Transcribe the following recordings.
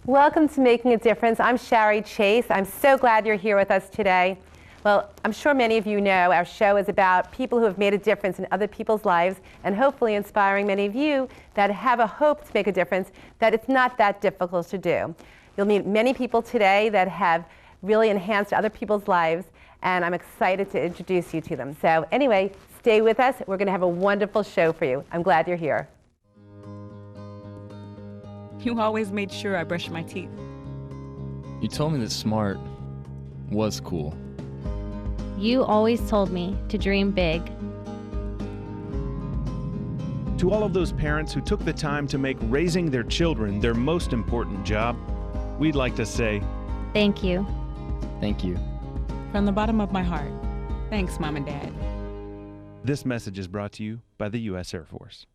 Welcome to Making a Difference. I'm Shari Chase. I'm so glad you're here with us today. Well, I'm sure many of you know our show is about people who have made a difference in other people's lives and hopefully inspiring many of you that have a hope to make a difference, that it's not that difficult to do. You'll meet many people today that have really enhanced other people's lives, and I'm excited to introduce you to them. So anyway, stay with us. We're going to have a wonderful show for you. I'm glad you're here. You always made sure I brushed my teeth. You told me that smart was cool. You always told me to dream big. To all of those parents who took the time to make raising their children their most important job, we'd like to say, thank you. Thank you. From the bottom of my heart, thanks, Mom and Dad. This message is brought to you by the U.S. Air Force.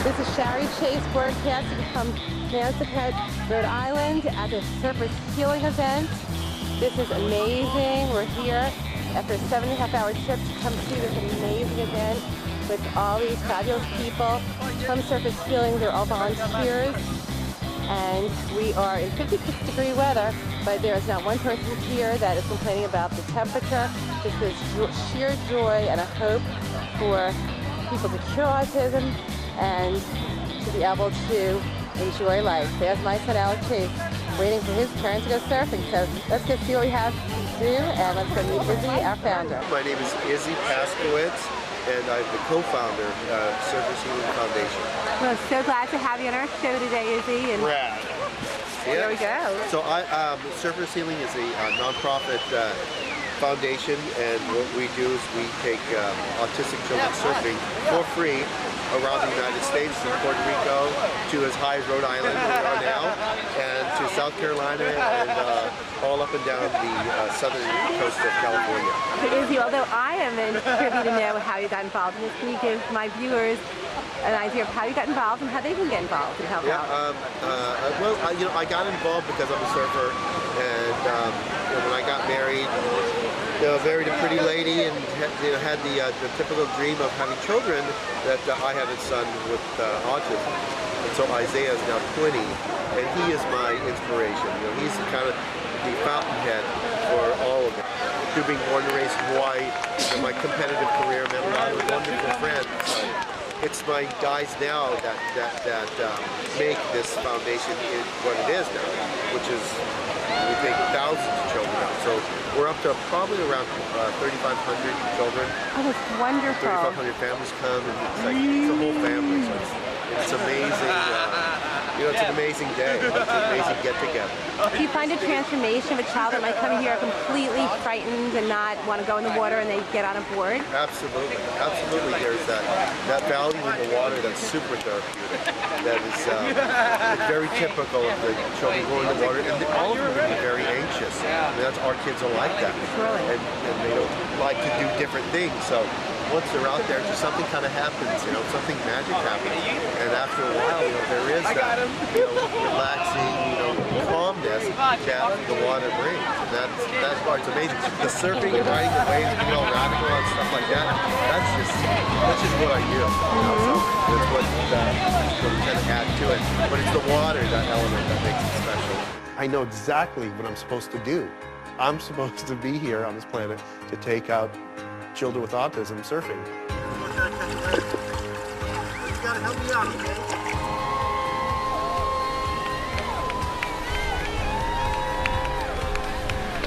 This is Shari Chase broadcasting from Nantucket, Rhode Island at the Surface Healing event. This is amazing. We're here after a 7.5-hour trip to come see this amazing event with all these fabulous people from Surface Healing. They're all volunteers. And we are in 56-degree weather, but there is not one person here that is complaining about the temperature. This is sheer joy and a hope for people to cure autism and to be able to enjoy life. There's my son Alex Chase waiting for his turn to go surfing. So let's go see what we have to do, and let's go meet Izzy, our founder. My name is Izzy Paskowitz, and I'm the co-founder of Surface Healing Foundation. Well, so glad to have you on our show today, Izzy. And Rad. there we go. So Surface Healing is a nonprofit foundation, and what we do is we take autistic children surfing for free around the United States, from Puerto Rico to as high as Rhode Island where we are now, and to South Carolina, and all up and down the southern coast of California. Izzy, although I am privy to know how you got involved in this, can you give my viewers an idea of how you got involved and how they can get involved and help out? I got involved because I'm a surfer, and when I got married, married a pretty lady, and had the typical dream of having children. That I have a son with autism, and so Isaiah is now 20, and he is my inspiration. He's the kind of the fountainhead for all of it. Through being born and raised in Hawaii, my competitive career met a lot of wonderful friends. It's my guys now that make this foundation what it is now, which is we take thousands of children out. So we're up to probably around 3,500 children. Oh, that's wonderful. 3,500 families come, and it's a whole family. So it's amazing. It's an amazing day. It's an amazing get-together. Do you find a transformation of a child that might come here completely frightened and not want to go in the water, and they get on a board? Absolutely. Absolutely. There's that value in the water that's super therapeutic. That is very typical of the children going in the water. And all of them will be very anxious. I mean, our kids are like that. Really? And they don't like to do different things. So once they're out there, just something kind of happens, something magic happens. And after a while, there is that, relaxing, calmness that the water brings. And that part's amazing. The surfing and riding the waves, being all radical and stuff like that, that's just what I do. So that's what we kind of add to it. But it's the water, that element, that makes it special. I know exactly what I'm supposed to do. I'm supposed to be here on this planet to take out children with autism surfing. You gotta help me out, okay?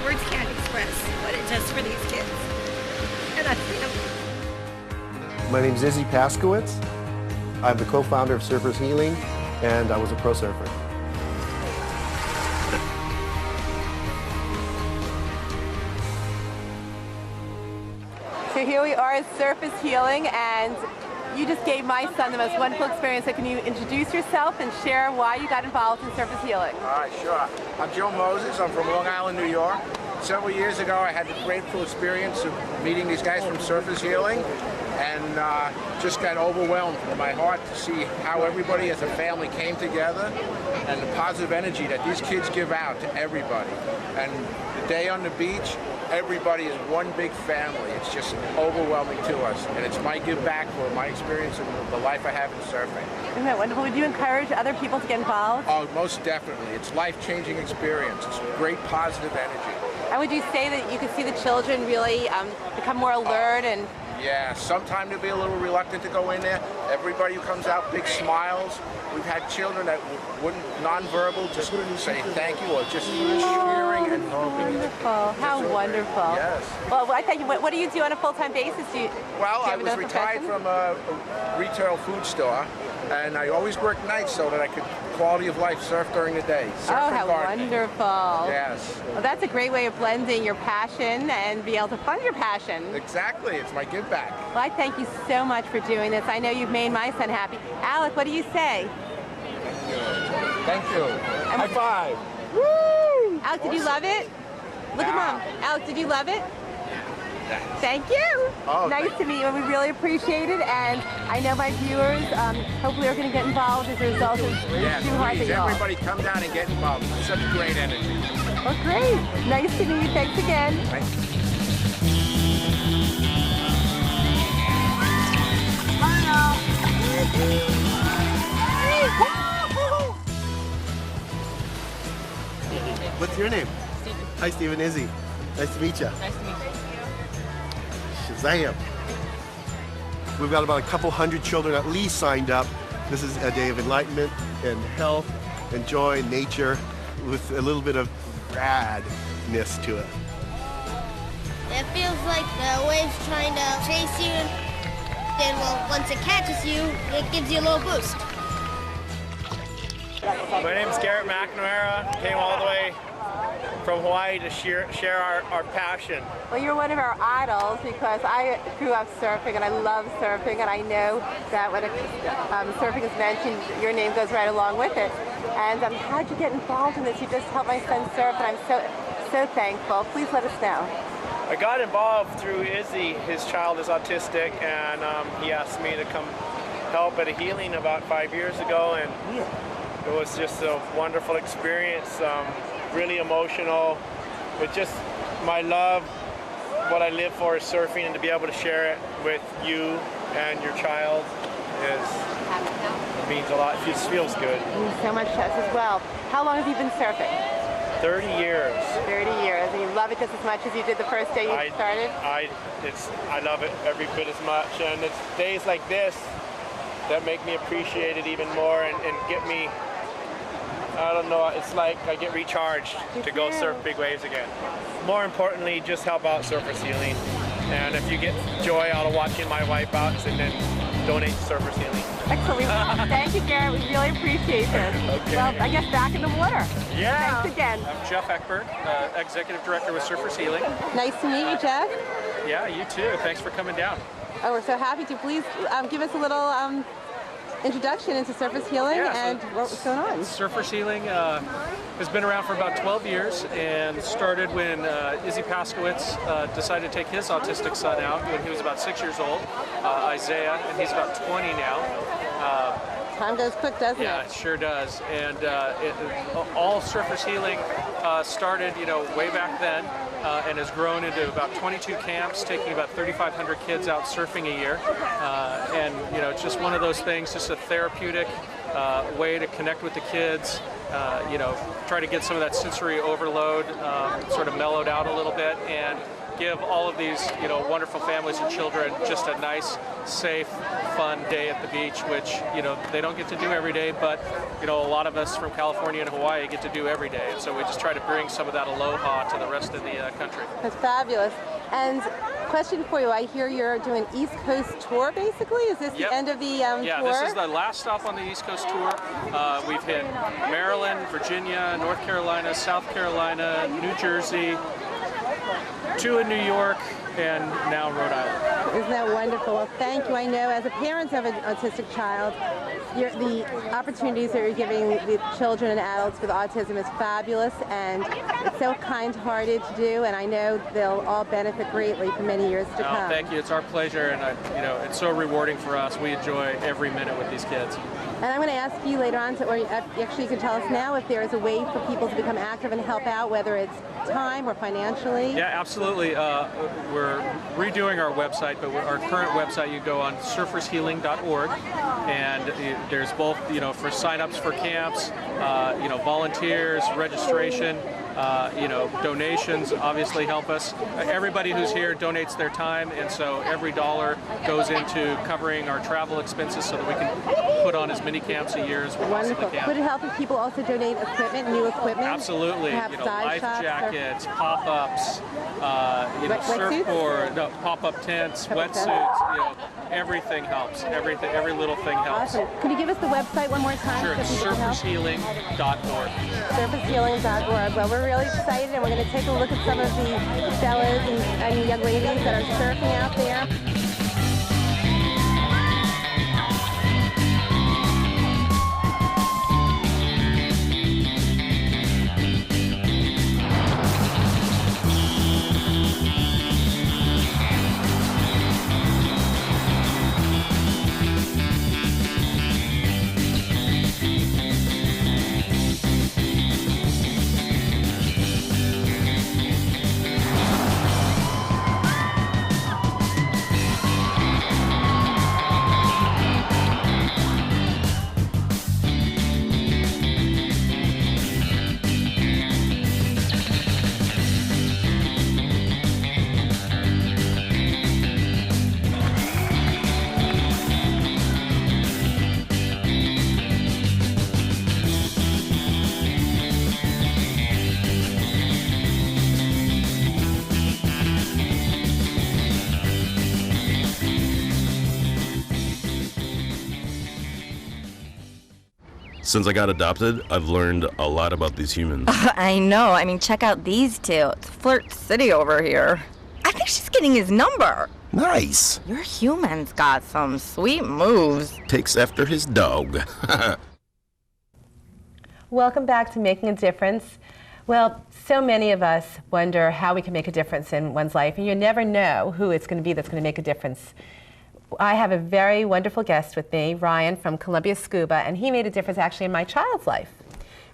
Words can't express what it does for these kids. And I feel. My name's Izzy Paskowitz. I'm the co-founder of Surface Healing, and I was a pro surfer. So here we are at Surface Healing, and you just gave my son the most wonderful experience. So can you introduce yourself and share why you got involved in Surface Healing? All right, sure. I'm Joe Moses. I'm from Long Island, New York. Several years ago, I had the grateful experience of meeting these guys from Surface Healing, and just got overwhelmed in my heart to see how everybody as a family came together and the positive energy that these kids give out to everybody. And the day on the beach everybody is one big family. It's just overwhelming to us, and it's my give back for my experience and the life I have in surfing. Isn't that wonderful? Would you encourage other people to get involved? Oh, most definitely. It's life-changing experience. It's great positive energy. And would you say that you could see the children really become more alert and... Yeah, sometimes they'll be a little reluctant to go in there. Everybody who comes out, big smiles. We've had children that wouldn't, non-verbal, just say thank you or just cheering and wonderful. How wonderful. Yes. Well, I thank you. What do you do on a full-time basis? Well, I was retired from a retail food store, and I always worked nights so that I could quality of life surf during the day. Surf oh, and how gardening. wonderful. Yes. Well, that's a great way of blending your passion and be able to fund your passion. Exactly. It's my give back. Well, I thank you so much for doing this. I know you've made my son happy. Alec, what do you say? Thank you. High five. Woo! Alec, did you love it? Look at Mom. Alec, did you love it? Thank you. Oh, nice to meet you, and we really appreciate it. And I know my viewers hopefully are going to get involved as a result of yes, Too Hard please, to Y'all. everybody come down and get involved. It's such great energy. Well, great. Nice to meet you. Thanks again. Thank you. What's your name? Steven. Hi, Stephen. Izzy. Nice to meet you. Nice to meet you. Shazam. We've got about a couple hundred children at least signed up. This is a day of enlightenment and health and joy and nature with a little bit of radness to it. It feels like the wave's trying to chase you, then well, once it catches you, it gives you a little boost. My name is Garrett McNamara. Came all the way from Hawaii to share our passion. Well, you're one of our idols because I grew up surfing and I love surfing, and I know that when surfing is mentioned, your name goes right along with it. And how'd you get involved in this? You just helped my son surf, and I'm so thankful. Please let us know. I got involved through Izzy. His child is autistic, and he asked me to come help at a healing about 5 years ago, and it was just a wonderful experience. Really emotional. It's just my love, what I live for is surfing, and to be able to share it with you and your child means a lot. It just feels good. It means so much to us as well. How long have you been surfing? 30 years. 30 years, and you love it just as much as you did the first day you started? I love it every bit as much, and it's days like this that make me appreciate it even more and get me, I don't know, it's like I get recharged to go surf big waves again. More importantly, just help out Surfers Healing. And if you get joy out of watching my wipeouts, and then donate to Surfers Healing. Excellent. Thank you, Garrett. We really appreciate this. Okay. Well, I guess back in the water. Yeah. Thanks again. I'm Jeff Eckberg, Executive Director with Surfers Healing. Nice to meet you, Jeff. Yeah, you too. Thanks for coming down. Oh, we're so happy to. Please give us a little introduction into Surfers Healing and what's going on. Surfers Healing has been around for about 12 years and started when Izzy Paskowitz decided to take his autistic son out when he was about 6 years old, Isaiah, and he's about 20 now. Time goes quick, doesn't it? Yeah, it sure does. And all Surfers Healing started, way back then, and has grown into about 22 camps, taking about 3,500 kids out surfing a year. And it's just one of those things, just a therapeutic way to connect with the kids. Try to get some of that sensory overload sort of mellowed out a little bit, and give all of these, wonderful families and children just a nice, safe, fun day at the beach, which, they don't get to do every day, but, a lot of us from California and Hawaii get to do every day. And so we just try to bring some of that aloha to the rest of the country. That's fabulous. And question for you, I hear you're doing an East Coast tour, basically? Is this the end of the tour? Yeah, this is the last stop on the East Coast tour. We've hit Maryland, Virginia, North Carolina, South Carolina, New Jersey, 2 in New York, and now Rhode Island. Isn't that wonderful? Well, thank you. I know as a parent of an autistic child, the opportunities that you're giving the children and adults with autism is fabulous, and it so kind-hearted to do, and I know they'll all benefit greatly for many years to come. Thank you. It's our pleasure, and it's so rewarding for us. We enjoy every minute with these kids. And I'm going to ask you later on, or actually you can tell us now, if there is a way for people to become active and help out, whether it's time or financially. Yeah, absolutely. We're redoing our website, but our current website, you go on surfershealing.org, and there's both, for sign-ups for camps, volunteers, registration, donations obviously help us. Everybody who's here donates their time, and so every dollar goes into covering our travel expenses so that we can put on as many camps a year as we possibly can. Would it help if people also donate equipment, new equipment? Absolutely. Life jackets, pop-ups, surfboard, pop-up tents, wetsuits. Everything helps. Every little thing helps. Awesome. Could you give us the website one more time? Sure. Surfershealing.org. Surfershealing.org. Well, we're really excited, and we're going to take a look at some of the fellas and young ladies that are surfing out there. Since I got adopted, I've learned a lot about these humans. I know. I mean, check out these two. It's Flirt City over here. I think she's getting his number. Nice. Your human's got some sweet moves. Takes after his dog. Welcome back to Making a Difference. Well, so many of us wonder how we can make a difference in one's life, and you never know who it's going to be that's going to make a difference. I have a very wonderful guest with me, Ryan from Columbia Scuba, and he made a difference actually in my child's life.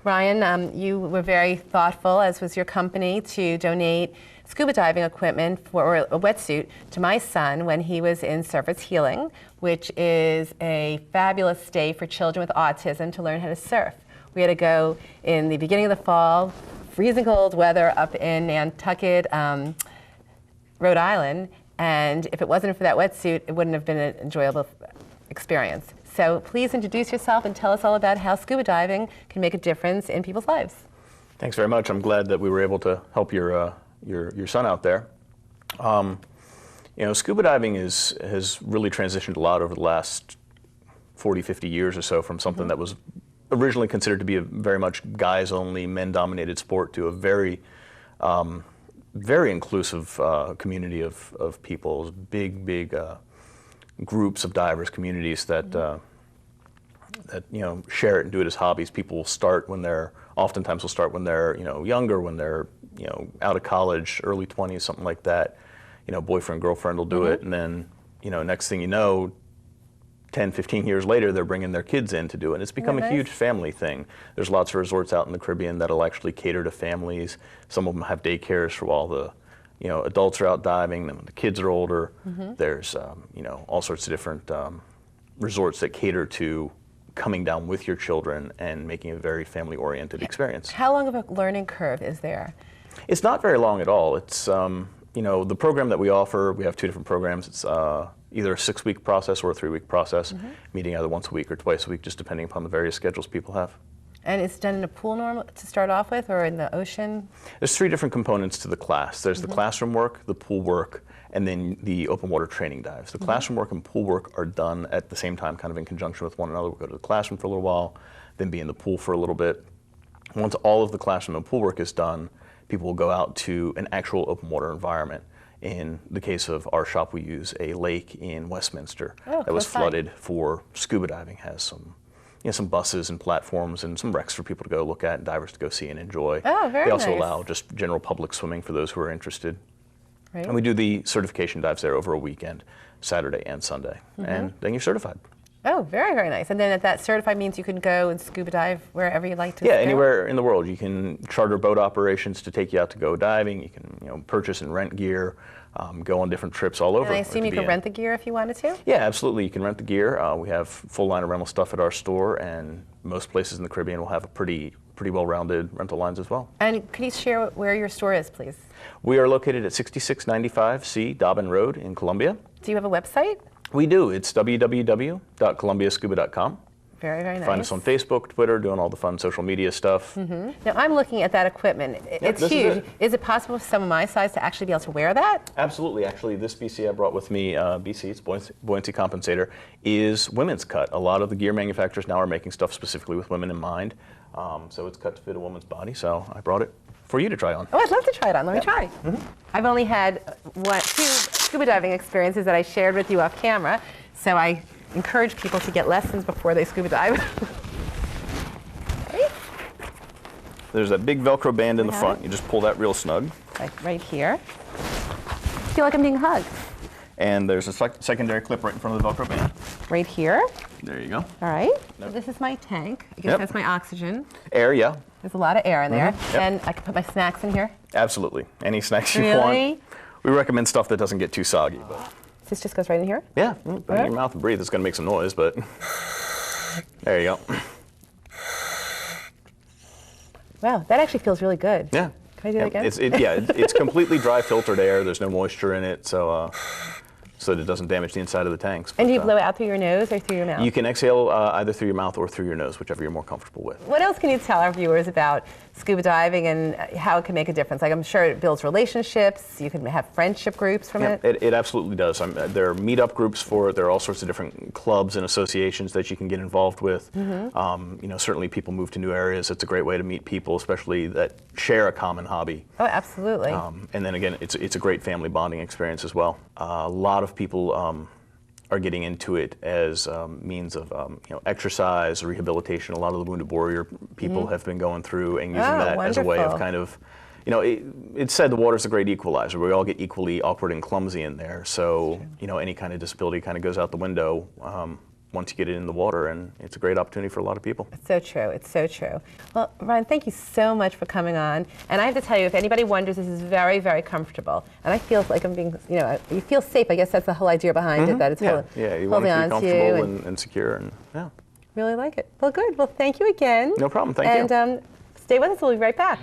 Ryan, you were very thoughtful, as was your company, to donate scuba diving equipment or a wetsuit to my son when he was in Surfers Healing, which is a fabulous stay for children with autism to learn how to surf. We had to go in the beginning of the fall, freezing cold weather up in Nantucket, Rhode Island, and if it wasn't for that wetsuit, it wouldn't have been an enjoyable experience. So please introduce yourself and tell us all about how scuba diving can make a difference in people's lives. Thanks very much. I'm glad that we were able to help your son out there. Scuba diving has really transitioned a lot over the last 40, 50 years or so from something that was originally considered to be a very much guys-only, men-dominated sport to a very very inclusive community of people, big groups of divers, communities that share it and do it as hobbies. People will start when they're younger, when they're out of college, early 20s, something like that. Boyfriend, girlfriend will do it, and then next thing you know, 10, 15 years later, they're bringing their kids in to do it. And it's become a huge family thing. There's lots of resorts out in the Caribbean that'll actually cater to families. Some of them have daycares for while the adults are out diving, then when the kids are older. There's all sorts of different resorts that cater to coming down with your children and making a very family-oriented experience. How long of a learning curve is there? It's not very long at all. It's the program that we offer, we have two different programs. It's either a 6-week process or a 3-week process, meeting either once a week or twice a week, just depending upon the various schedules people have. And it's done in a pool to start off with, or in the ocean? There's 3 different components to the class. There's the classroom work, the pool work, and then the open water training dives. The classroom work and pool work are done at the same time, kind of in conjunction with one another. We'll go to the classroom for a little while, then be in the pool for a little bit. Once all of the classroom and pool work is done, people will go out to an actual open water environment. In the case of our shop, we use a lake in Westminster that was flooded for scuba diving. Has some some buses and platforms and some wrecks for people to go look at and divers to go see and enjoy. Oh, very They also nice. allow just general public swimming for those who are interested. Right. And we do the certification dives there over a weekend, Saturday and Sunday. And then you're certified. Oh, very, very nice. And then that certified means you can go and scuba dive wherever you like to. Yeah, go? anywhere in the world. You can charter boat operations to take you out to go diving. You can purchase and rent gear, go on different trips all over. And I assume you could rent the gear if you wanted to? Yeah, absolutely. You can rent the gear. We have full line of rental stuff at our store, and most places in the Caribbean will have a pretty well-rounded rental lines as well. And could you share where your store is, please? We are located at 6695C Dobbin Road in Columbia. Do you have a website? We do. It's www.columbiascuba.com. Very, very nice. Find us on Facebook, Twitter, doing all the fun social media stuff. Now, I'm looking at that equipment. It's this huge. is Is it possible for someone my size to actually be able to wear that? Absolutely. Actually, this BC I brought with me, BC, it's buoyancy compensator, is women's cut. A lot of the gear manufacturers now are making stuff specifically with women in mind. So it's cut to fit a woman's body, so I brought it for you to try on. Oh, I'd love to try it on. Let me try. I've only had two scuba diving experiences that I shared with you off camera, so I encourage people to get lessons before they scuba dive. There's that big Velcro band in the front. You just pull that real snug. Like right here. I feel like I'm being hugged. And there's a secondary clip right in front of the Velcro band. Right here. There you go. All right. So this is my tank. I guess that's my oxygen. Air, yeah. There's a lot of air in there. Yep. And I can put my snacks in here. Absolutely. Any snacks you Really? want. We recommend stuff that doesn't get too soggy. But This just goes right in here? yeah, put it in your mouth and breathe. It's going to make some noise, but there you go. Wow, that actually feels really good. Yeah. Can I do that again? It's completely dry filtered air. There's no moisture in it, so that it doesn't damage the inside of the tanks. And do you But, blow out through your nose or through your mouth? You can exhale either through your mouth or through your nose, whichever you're more comfortable with. What else can you tell our viewers about scuba diving and how it can make a difference? Like, I'm sure it builds relationships. You can have friendship groups from it. It absolutely does. There are meetup groups for it. There are all sorts of different clubs and associations that you can get involved with. Certainly people move to new areas. It's a great way to meet people, especially that share a common hobby. Oh, absolutely. And then again, it's a great family bonding experience as well. A lot of people are getting into it as means of exercise, rehabilitation. A lot of the wounded warrior people have been going through and using that as a way of kind of, it's said the water's a great equalizer. We all get equally awkward and clumsy in there. So, any kind of disability kind of goes out the window once you get it in the water, and it's a great opportunity for a lot of people. It's so true. It's so true. Well, Ryan, thank you so much for coming on. And I have to tell you, if anybody wonders, this is very, very comfortable. And I feel like I'm being, you feel safe. I guess that's the whole idea behind it, that it's you want holding to on be to you. comfortable and secure, and yeah. Really like it. Well, good. Well, thank you again. No problem. Thank you. And stay with us. We'll be right back.